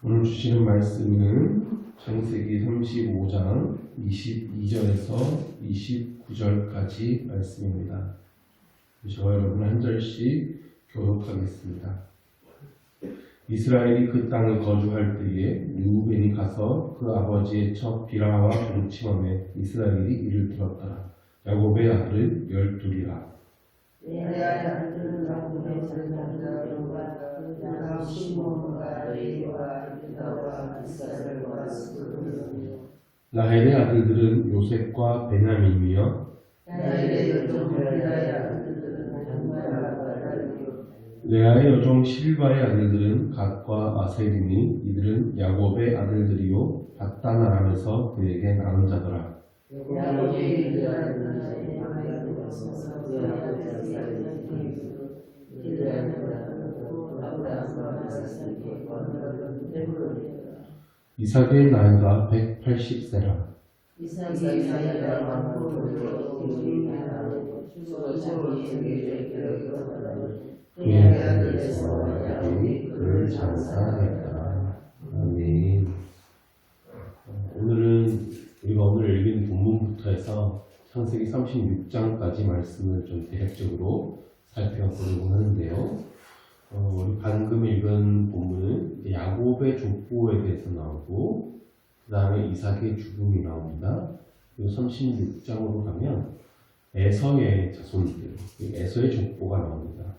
오늘 주시는 말씀은 창세기 35장 22절에서 29절까지 말씀입니다. 저와 여러분 한 절씩 교독하겠습니다. 이스라엘이 그 땅에 거주할 때에 르우벤이 가서 그 아버지의 첫 비라와 동침함에 이스라엘이 이를 들었더라. 야곱의 아들은 12이라. 레아의 아들은 야곱의 자손들과 시몬과 레위와 유다와 이스라엘과 스불론이요. 라헬의 아들들은 요셉과 베냐민이며 라헬의 여종 빌하의 아들들은 단과 라리요. 레아의 여종 실바의 아들들은 갓과 아셀이니 이들은 야곱의 아들들이요 밧단 아람에서 그에게 낳은 자더라. 야곱의 유다는 나의 아들과 사사와 이삭의 나이가 180세라. 이삭이 나이가 많고 그의 아들에서 야곱이 그를 장사하였더라. 아멘. 오늘은 우리가 오늘 읽은 본문부터 해서 창세기 36장까지 말씀을 좀 대략적으로 살펴보려고 하는데요. 우리 방금 읽은 본문은 야곱의 족보에 대해서 나오고 그 다음에 이삭의 죽음이 나옵니다. 그리고 36장으로 가면 에서의 자손들, 에서의 족보가 나옵니다.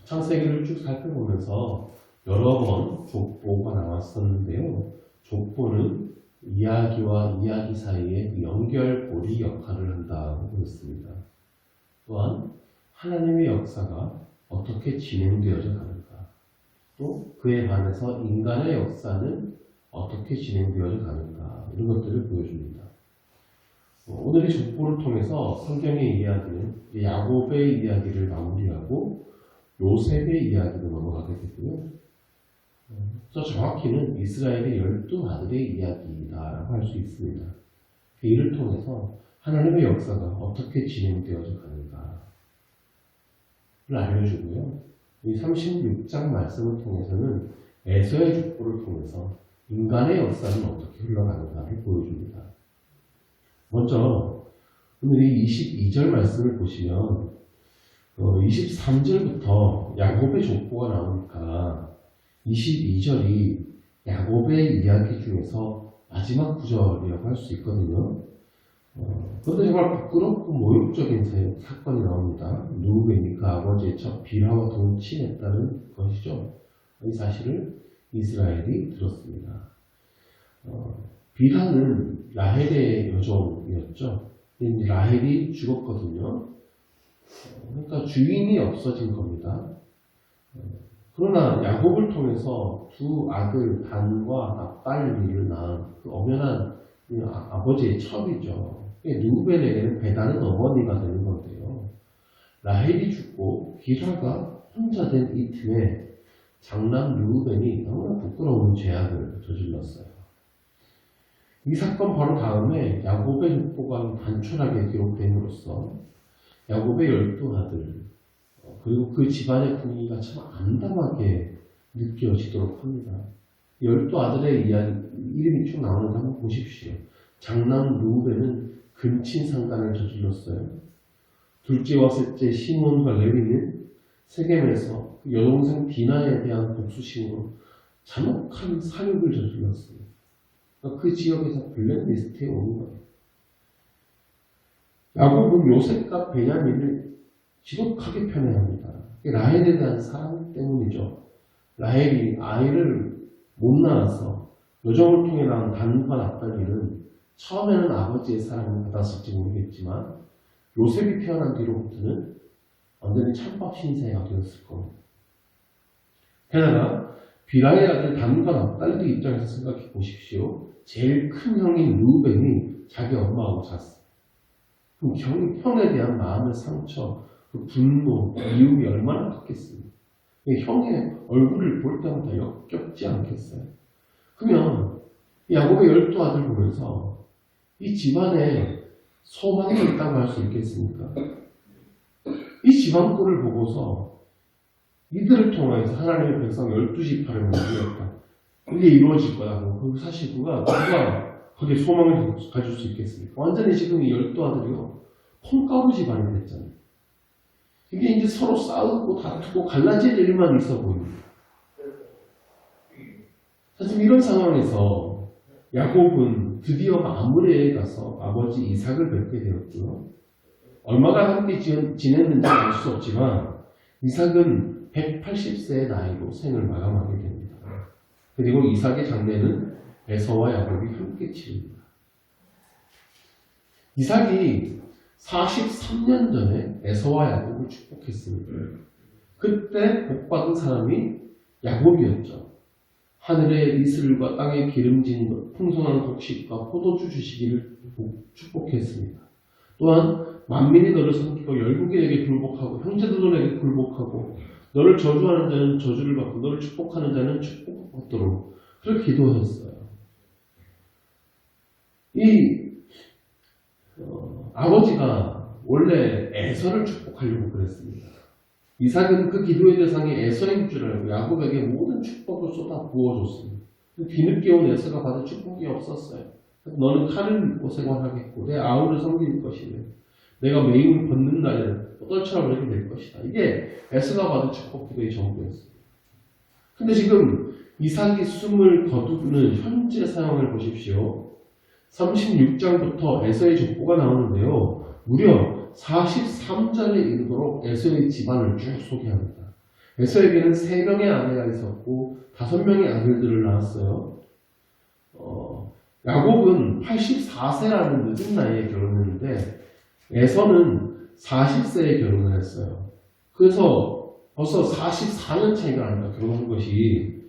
창세기를 쭉 살펴보면서 여러 번 족보가 나왔었는데요. 족보는 이야기와 이야기 사이에 연결고리 역할을 한다고 그랬습니다. 또한 하나님의 역사가 어떻게 진행되어져 가는가, 또 그에 반해서 인간의 역사는 어떻게 진행되어져 가는가, 이런 것들을 보여줍니다. 오늘 이 족보를 통해서 성경의 이야기는 야곱의 이야기를 마무리하고 요셉의 이야기로 넘어가게 되고요. 그래서 정확히는 이스라엘의 12아들의 이야기다라고 할 수 있습니다. 이를 통해서 하나님의 역사가 어떻게 진행되어져 가는가를 알려주고요. 이 36장 말씀을 통해서는 에서의 족보를 통해서 인간의 역사는 어떻게 흘러가는가를 보여줍니다. 먼저 오늘 이 22절 말씀을 보시면 23절부터 야곱의 족보가 나오니까 22절이 야곱의 이야기 중에서 마지막 구절이라고 할 수 있거든요. 그런데 정말 부끄럽고 모욕적인 사건이 나옵니다. 르우벤이 그 아버지의 첫 비라와 동침했다는 것이죠. 이 사실을 이스라엘이 들었습니다. 비라는 라헬의 여종이었죠. 라헬이 죽었거든요. 그러니까 주인이 없어진 겁니다. 그러나 야곱을 통해서 두 아들 단과 납달리를 낳은 그 엄연한 아버지의 첩이죠. 르우벤에게는 배다는 어머니가 되는 건데요. 라헬이 죽고 비라가 혼자 된 이 틈에 장남 르우벤이 너무나 부끄러운 죄악을 저질렀어요. 이 사건 바로 다음에 야곱의 족보가 단촐하게 기록됨으로써 야곱의 12아들 그리고 그 집안의 분위기가 참 암담하게 느껴지도록 합니다. 12아들의 이름이 쭉 나오는데 한번 보십시오. 장남 르우벤은 근친상간을 저질렀어요. 둘째와 셋째 시몬과 레위는 세겜에서 여동생 디나에 대한 복수심으로 잔혹한 사육을 저질렀어요. 그 지역에서 블랙리스트에 오는 거예요. 야곱은 요셉과 베냐민을 지독하게 편애합니다. 라헬에 대한 사랑 때문이죠. 라헬이 아이를 못 낳아서 여종을 통해 낳은 단과 납달리는 처음에는 아버지의 사랑을 받았을지 모르겠지만 요셉이 태어난 뒤로부터는 완전히 찬밥 신세가 되었을 겁니다. 게다가 비라의 아들 단과 납달리 입장에서 생각해 보십시오. 제일 큰 형인 르우벤이 자기 엄마하고 잤어요. 그럼 형에 대한 마음의 상처, 그 분노, 미움이 얼마나 컸겠습니까? 형의 얼굴을 볼 때마다 역겹지 않겠어요? 그러면 야곱의 12아들 보면서 이 집안에 소망이 있다고 할 수 있겠습니까? 이 집안 꼴을 보고서 이들을 통해서 하나님의 백성 12지파를 만들었다. 이게 이루어질 거라고. 그리고 사실 누가 거기에 소망을 가질 수 있겠습니까? 완전히 지금 이 12아들이요. 콩가루 집안이 됐잖아요. 이게 이제 서로 싸우고 다투고 갈라질 일만 있어 보입니다. 사실 이런 상황에서 야곱은 드디어 마므레에 가서 아버지 이삭을 뵙게 되었고요. 얼마나 함께 지냈는지 알 수 없지만 이삭은 180세의 나이로 생을 마감하게 됩니다. 그리고 이삭의 장례는 에서와 야곱이 함께 치릅니다. 이삭이 43년 전에 에서와 야곱을 축복했습니다. 그때 복받은 사람이 야곱이었죠. 하늘의 이슬과 땅의 기름진 것, 풍성한 곡식과 포도주 주시기를 축복했습니다. 또한 만민이 너를 섬기고 열국인에게 굴복하고 형제들에게 굴복하고 너를 저주하는 자는 저주를 받고 너를 축복하는 자는 축복을 받도록 그렇게 기도했어요. 아버지가 원래 에서를 축복하려고 그랬습니다. 이삭은 그 기도의 대상이 에서인 줄 알고 야곱에게 모든 축복을 쏟아 부어줬습니다. 뒤늦게 온 에서가 받은 축복이 없었어요. 너는 칼을 믿고 생활하겠고 내 아우를 섬길 것이며 내가 매임을 벗는 날에는 떠돌처럼 이렇게 될 것이다. 이게 에서가 받은 축복 기도의 전부였습니다. 근데 지금 이삭이 숨을 거두는 현재 상황을 보십시오. 36장부터 에서의 족보가 나오는데요. 무려 43절에 이르도록 에서의 집안을 쭉 소개합니다. 에서에게는 3명의 아내가 있었고 5명의 아들들을 낳았어요. 야곱은 84세라는 늦은 나이에 결혼했는데 에서는 40세에 결혼을 했어요. 그래서 벌써 44년 차이가 납니다. 결혼한 것이.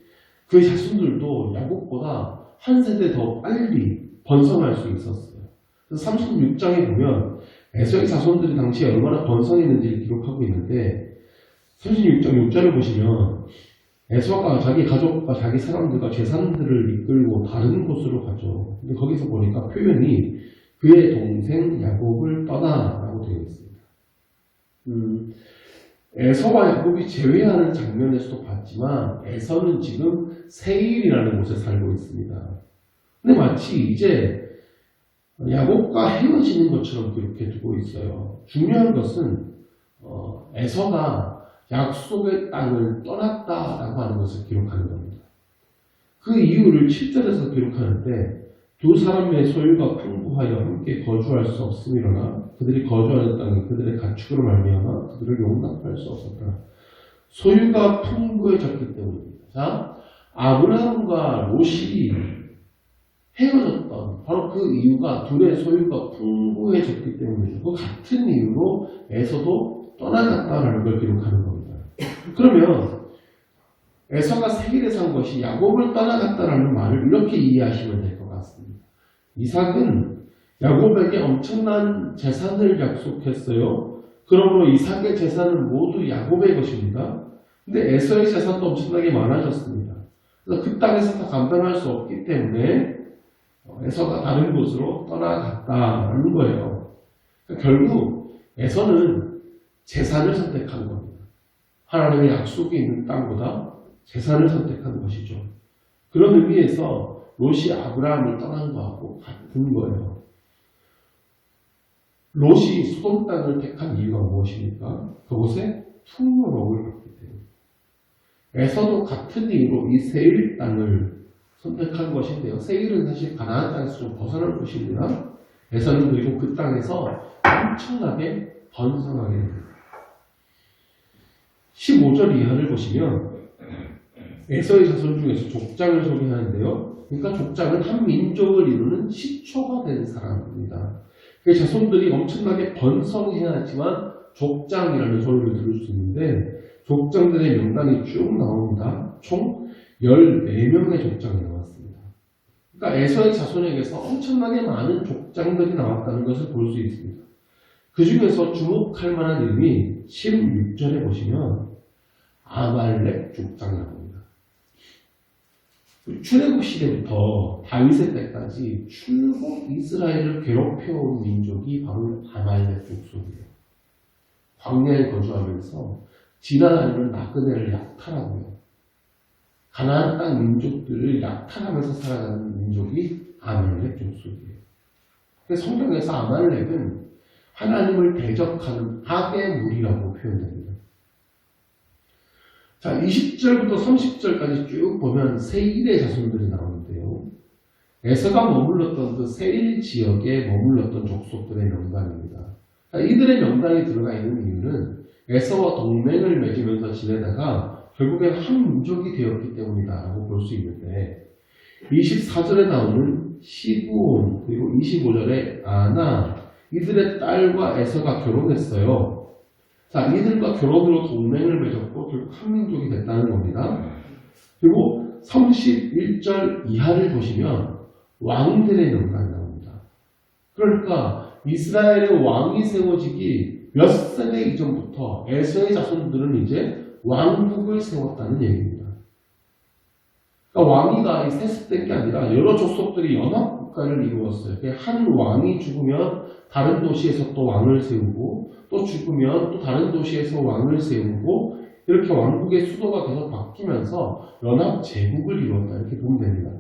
그 자손들도 야곱보다 한 세대 더 빨리 번성할 수 있었어요. 그래서 36장에 보면 에서의 자손들이 당시에 얼마나 번성했는지를 기록하고 있는데 36장 6절을 보시면 에서가 자기 가족과 자기 사람들과 재산들을 이끌고 다른 곳으로 가죠. 근데 거기서 보니까 표현이 그의 동생 야곱을 떠나라고 되어 있습니다. 에서와 야곱이 재회하는 장면에서도 봤지만 에서는 지금 세일이라는 곳에 살고 있습니다. 근데 마치 이제 야곱과 헤어지는 것처럼 그렇게 두고 있어요. 중요한 것은 에서가 약속의 땅을 떠났다라고 하는 것을 기록하는 겁니다. 그 이유를 7절에서 기록하는데 두 사람의 소유가 풍부하여 함께 거주할 수 없음이로나 그들이 거주하는 땅이 그들의 가축으로 말미암아 그들을 용납할 수 없었다. 소유가 풍부해졌기 때문입니다. 자, 아브라함과 롯이 헤어졌던 바로 그 이유가 둘의 소유가 풍부해졌기 때문이죠. 그 같은 이유로 에서도 떠나갔다라는 걸 기록하는 겁니다. 그러면 에서가 세일에 산 것이 야곱을 떠나갔다라는 말을 이렇게 이해하시면 될 것 같습니다. 이삭은 야곱에게 엄청난 재산을 약속했어요. 그러므로 이삭의 재산은 모두 야곱의 것입니다. 근데 에서의 재산도 엄청나게 많아졌습니다. 그래서 그 땅에서 다 감당할 수 없기 때문에 에서가 다른 곳으로 떠나갔다는 거예요. 그러니까 결국 에서는 재산을 선택한 겁니다. 하나님의 약속이 있는 땅보다 재산을 선택한 것이죠. 그런 의미에서 롯이 아브라함을 떠난 거하고 같은 거예요. 롯이 소돔 땅을 택한 이유가 무엇입니까? 그곳에 풍요로움을 받기 때문입니다. 에서도 같은 이유로 이 세일 땅을 선택한 것인데요. 세일은 사실 가나안 땅에서 좀 벗어난 곳입니다. 에서는 그리고 그 땅에서 엄청나게 번성하게 됩니다. 15절 이하를 보시면 에서의 자손 중에서 족장을 소개하는데요. 그러니까 족장은 한 민족을 이루는 시초가 된 사람입니다. 그 자손들이 엄청나게 번성해야 하지만 족장이라는 소리를 들을 수 있는데 족장들의 명단이 쭉 나옵니다. 총 14명의 족장이 나왔습니다. 그러니까 에서의 자손에게서 엄청나게 많은 족장들이 나왔다는 것을 볼 수 있습니다. 그 중에서 주목할 만한 이름이 16절에 보시면 아말렉 족장이라고 합니다. 출애굽 시대부터 다윗의 때까지 출국 이스라엘을 괴롭혀온 민족이 바로 아말렉 족속이에요. 광야에 거주하면서 지나다니는 나그네를 약탈하고요. 가나안 땅 민족들을 약탈하면서 살아가는 민족이 아말렉 족속이에요. 그래서 성경에서 아말렉은 하나님을 대적하는 악의 무리라고 표현됩니다. 자, 20절부터 30절까지 쭉 보면 세일의 자손들이 나오는데요. 에서가 머물렀던 그 세일 지역에 머물렀던 족속들의 명단입니다. 자, 이들의 명단이 들어가 있는 이유는 에서와 동맹을 맺으면서 지내다가 결국엔 한 민족이 되었기 때문이다라고 볼 수 있는데 24절에 나오는 시부온 그리고 25절에 아나 이들의 딸과 에서가 결혼했어요. 자, 이들과 결혼으로 동맹을 맺었고 결국 한 민족이 됐다는 겁니다. 그리고 31절 이하를 보시면 왕들의 명단이 나옵니다. 그러니까 이스라엘의 왕이 세워지기 몇 세대 이전부터 에서의 자손들은 이제 왕국을 세웠다는 얘기입니다. 그러니까 왕위가 세습된 게 아니라 여러 족속들이 연합국가를 이루었어요. 한 왕이 죽으면 다른 도시에서 또 왕을 세우고 또 죽으면 또 다른 도시에서 왕을 세우고 이렇게 왕국의 수도가 계속 바뀌면서 연합 제국을 이루었다 이렇게 보면 됩니다.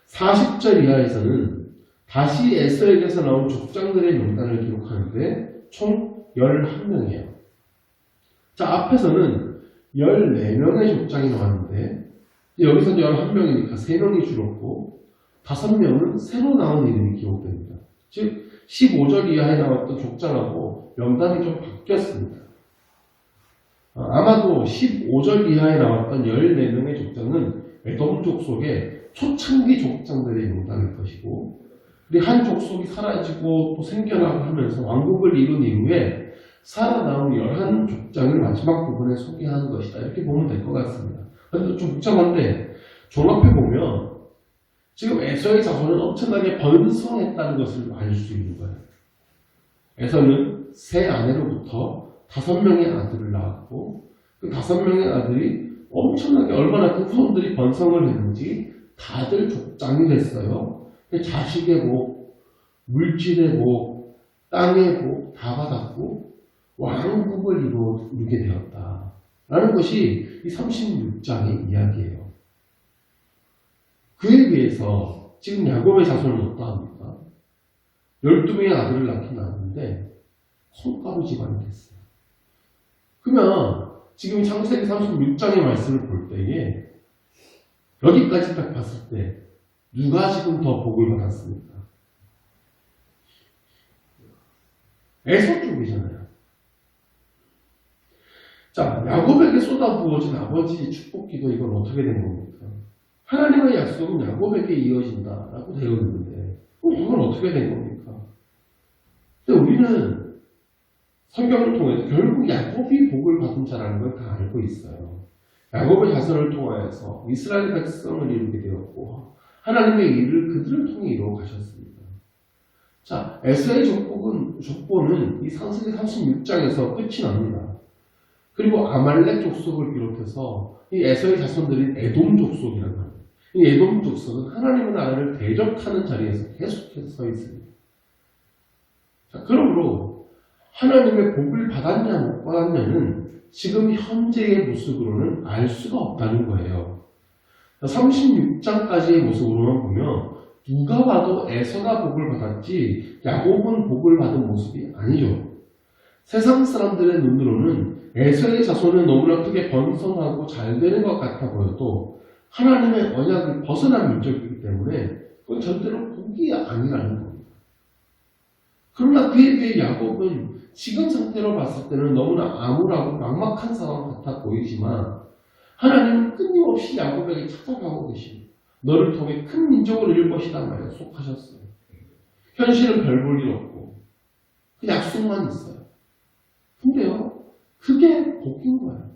40절 이하에서는 다시 에서에게서 나온 족장들의 명단을 기록하는데 총 11명이에요. 자, 앞에서는 14명의 족장이 나왔는데 여기서 11명이니까 3명이 줄었고 5명은 새로 나온 이름이 기록됩니다. 즉 15절 이하에 나왔던 족장하고 명단이 좀 바뀌었습니다. 아마도 15절 이하에 나왔던 14명의 족장은 에돔 족속의 초창기 족장들의 명단일 것이고 그리고 한 족속이 사라지고 또 생겨나고 하면서 왕국을 이룬 이후에 살아남은 11족장을 마지막 부분에 소개하는 것이다 이렇게 보면 될 것 같습니다. 그런데 좀 복잡한데 종합해보면 지금 에서의 자손은 엄청나게 번성했다는 것을 알 수 있는 거예요. 에서는 세 아내로부터 5명의 아들을 낳았고 그 5명의 아들이 엄청나게 얼마나 그 후손들이 번성을 했는지 다들 족장이 됐어요. 자식의 복, 물질의 복, 땅의 복 다 받았고 왕국을 이루게 되었다. 라는 것이 이 36장의 이야기예요. 그에 비해서 지금 야곱의 자손은 어떠합니까? 12명의 아들을 낳긴 낳았는데 콩가루 집안이 됐어요. 그러면 지금 창세기 36장의 말씀을 볼 때에 여기까지 딱 봤을 때 누가 지금 더 복을 받았습니까? 에서 쪽이잖아요. 자, 야곱에게 쏟아부어진 아버지의 축복기도 이건 어떻게 된 겁니까? 하나님의 약속은 야곱에게 이어진다라고 되어 있는데 그건 어떻게 된 겁니까? 근데 우리는 성경을 통해서 결국 야곱이 복을 받은 자라는 걸 다 알고 있어요. 야곱의 자손을 통하여서 이스라엘 백성을 이루게 되었고 하나님의 일을 그들을 통해 이루어 가셨습니다. 자, 에서의 족보는 이 창세기 36장에서 끝이 납니다. 그리고 아말렉 족속을 비롯해서 이 에서의 자손들인 에돔 족속이라고 합니다. 이 에돔 족속은 하나님의 나라를 대적하는 자리에서 계속해서 서 있습니다. 자, 그러므로 하나님의 복을 받았냐 못 받았냐는 지금 현재의 모습으로는 알 수가 없다는 거예요. 36장까지의 모습으로만 보면 누가 봐도 에서가 복을 받았지 야곱은 복을 받은 모습이 아니죠. 세상 사람들의 눈으로는 에서의 자손은 너무나 크게 번성하고 잘 되는 것 같아 보여도 하나님의 언약을 벗어난 민족이기 때문에 그건 절대로 복이 아니라는 겁니다. 그러나 그에 비해 야곱은 지금 상태로 봤을 때는 너무나 암울하고 막막한 상황 같아 보이지만 하나님은 끊임없이 야곱에게 찾아가고 계십니다. 너를 통해 큰 민족을 이룰 것이다 말 약속하셨어요. 현실은 별 볼 일 없고 그 약속만 있어요. 근데요, 그게 복인 거예요.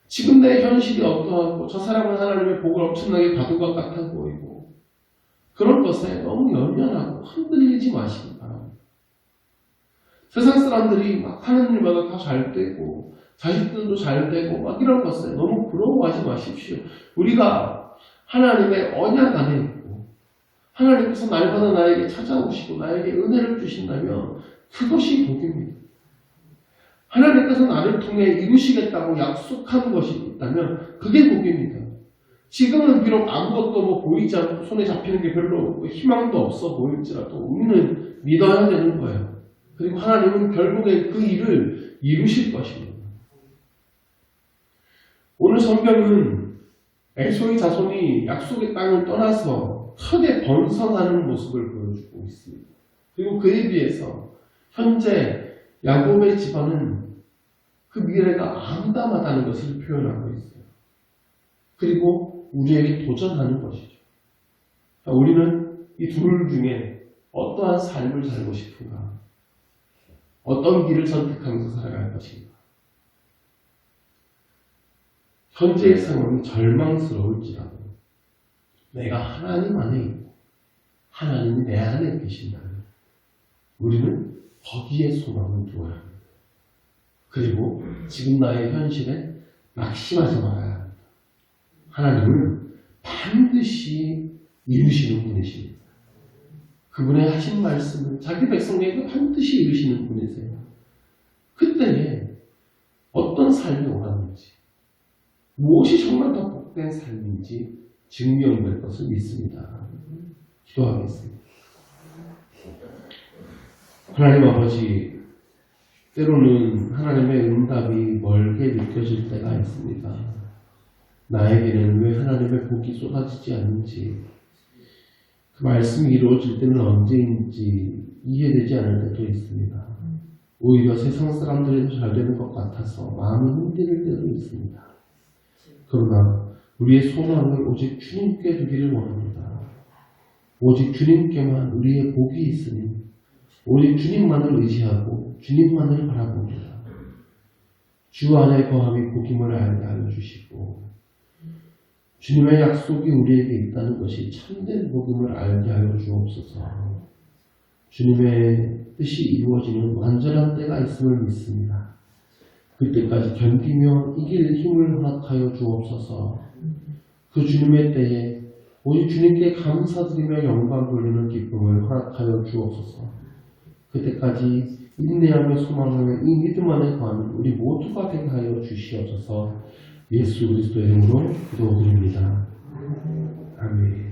지금 내 현실이 어떠하고 저 사람은 하나님의 복을 엄청나게 받은 것 같아 보이고 그런 것에 너무 연연하고 흔들리지 마시기 바랍니다. 세상 사람들이 막 하는 일마다 다 잘 되고 자식들도 잘 되고 막 이런 것에 너무 부러워하지 마십시오. 우리가 하나님의 언약 안에 있고 하나님께서 날마다 나에게 찾아오시고 나에게 은혜를 주신다면 그것이 복입니다. 하나님께서 나를 통해 이루시겠다고 약속한 것이 있다면 그게 복입니다. 지금은 비록 아무것도 보이지 않고 손에 잡히는 게 별로 없고 희망도 없어 보일지라도 우리는 믿어야 되는 거예요. 그리고 하나님은 결국에 그 일을 이루실 것입니다. 오늘 성경은 에서의 자손이 약속의 땅을 떠나서 크게 번성하는 모습을 보여주고 있습니다. 그리고 그에 비해서 현재 야곱의 집안은 그 미래가 암담하다는 것을 표현하고 있어요. 그리고 우리에게 도전하는 것이죠. 우리는 이 둘 중에 어떠한 삶을 살고 싶은가? 어떤 길을 선택하면서 살아갈 것인가? 현재의 상황이 절망스러울지라도 내가 하나님 안에 있고 하나님이 내 안에 계신다면 우리는 거기에 소망을 두어야 합니다. 그리고 지금 나의 현실에 낙심하지 말아야 합니다. 하나님은 반드시 이루시는 분이십니다. 그분의 하신 말씀을 자기 백성에게 반드시 이루시는 분이세요. 그때에 어떤 삶이 원하는지 무엇이 정말 더 복된 삶인지 증명될 것을 믿습니다. 기도하겠습니다. 하나님 아버지, 때로는 하나님의 응답이 멀게 느껴질 때가 있습니다. 나에게는 왜 하나님의 복이 쏟아지지 않는지, 그 말씀이 이루어질 때는 언제인지 이해되지 않을 때도 있습니다. 오히려 세상 사람들이 더 잘 되는 것 같아서 마음이 흔들릴 때도 있습니다. 그러나 우리의 소망을 오직 주님께 두기를 원합니다. 오직 주님께만 우리의 복이 있으니 오직 주님만을 의지하고 주님만을 바라봅니다. 주 안에 거함이 복임을 알게 하여 주시고 주님의 약속이 우리에게 있다는 것이 참된 복임을 알게 하여 주옵소서. 주님의 뜻이 이루어지는 완전한 때가 있음을 믿습니다. 그때까지 견디며 이길 힘을 허락하여 주옵소서. 그 주님의 때에 오직 주님께 감사드리며 영광 돌리는 기쁨을 허락하여 주옵소서. 그때까지 인내하며 소망하며 이 믿음 안에 거하는 우리 모두가 되게 하여 주시옵소서. 예수 그리스도의 이름으로 기도드립니다. 아멘.